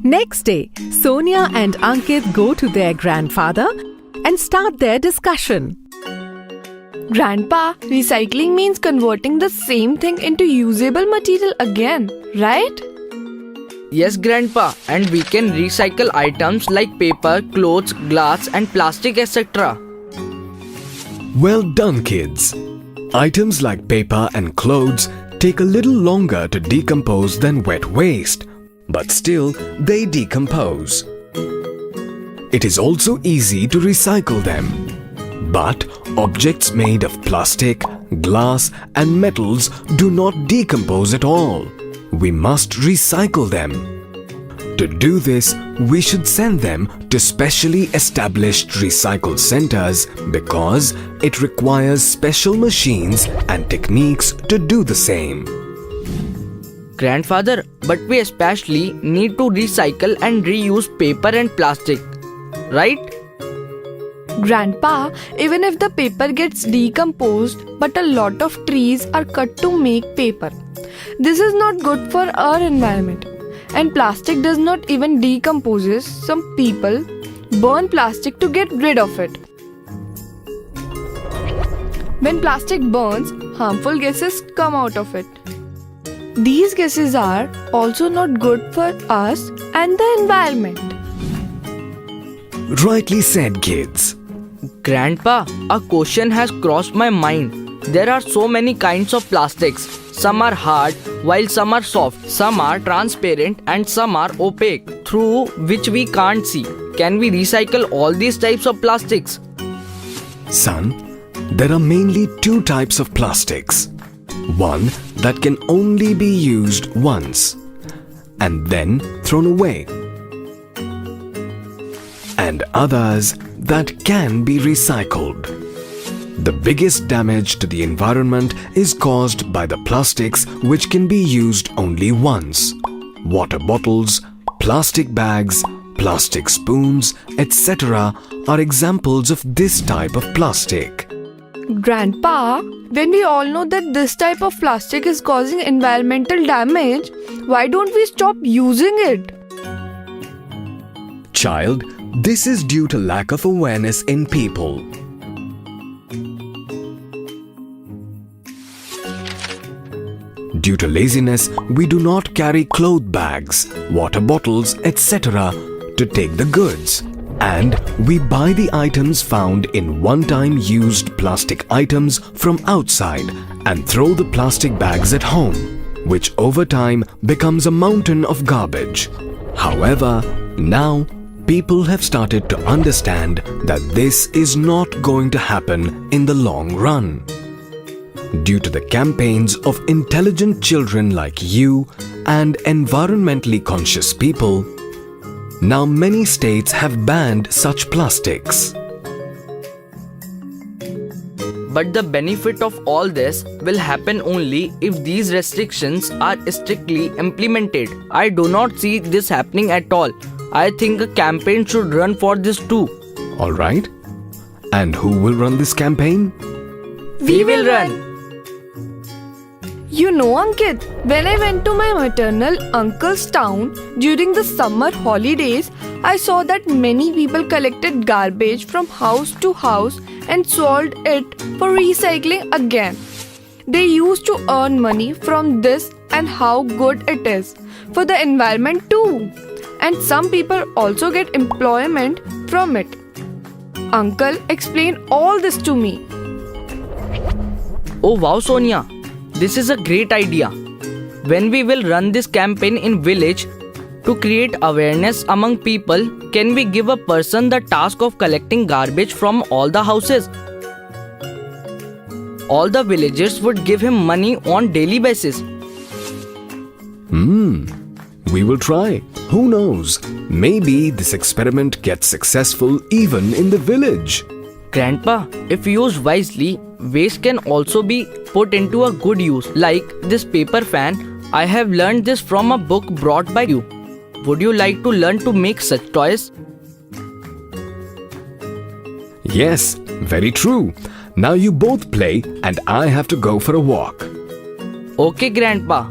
Next day, Sonia and Ankit go to their grandfather and start their discussion. Grandpa, recycling means converting the same thing into usable material again, right? Yes, Grandpa, and we can recycle items like paper, clothes, glass, and plastic, etc. Well done, kids. Items like paper and clothes take a little longer to decompose than wet waste, but still they decompose. It is also easy to recycle them. But objects made of plastic, glass, and metals do not decompose at all. We must recycle them. To do this, we should send them to specially established recycle centers because it requires special machines and techniques to do the same. Grandfather, but we especially need to recycle and reuse paper and plastic, right? Grandpa, even if the paper gets decomposed, but a lot of trees are cut to make paper. This is not good for our environment. And plastic does not even decompose. Some people burn plastic to get rid of it. When plastic burns, harmful gases come out of it. These gases are also not good for us and the environment. Rightly said, kids. Grandpa, a question has crossed my mind. There are so many kinds of plastics. Some are hard, while some are soft. Some are transparent and some are opaque, through which we can't see. Can we recycle all these types of plastics? Son, there are mainly two types of plastics. One that can only be used once and then thrown away. And others that can be recycled. The biggest damage to the environment is caused by the plastics which can be used only once. Water bottles, plastic bags, plastic spoons, etc. are examples of this type of plastic. Grandpa, when we all know that this type of plastic is causing environmental damage, why don't we stop using it? Child, this is due to lack of awareness in people. Due to laziness, we do not carry cloth bags, water bottles, etc. to take the goods. And we buy the items found in one-time used plastic items from outside and throw the plastic bags at home, which over time becomes a mountain of garbage. However, now people have started to understand that this is not going to happen in the long run. Due to the campaigns of intelligent children like you and environmentally conscious people, now many states have banned such plastics. But the benefit of all this will happen only if these restrictions are strictly implemented. I do not see this happening at all. I think a campaign should run for this too. Alright. And who will run this campaign? We will run. You know, Ankit, when I went to my maternal uncle's town during the summer holidays, I saw that many people collected garbage from house to house and sold it for recycling again. They used to earn money from this, and how good it is for the environment too. And some people also get employment from it. Uncle explained all this to me. Oh wow, Sonia. This is a great idea. When we will run this campaign in village to create awareness among people, can we give a person the task of collecting garbage from all the houses? All the villagers would give him money on daily basis. We will try. Who knows? Maybe this experiment gets successful even in the village. Grandpa, if used wisely, waste can also be put into a good use. Like this paper fan, I have learned this from a book brought by you. Would you like to learn to make such toys? Yes, very true. Now you both play and I have to go for a walk. Okay, Grandpa.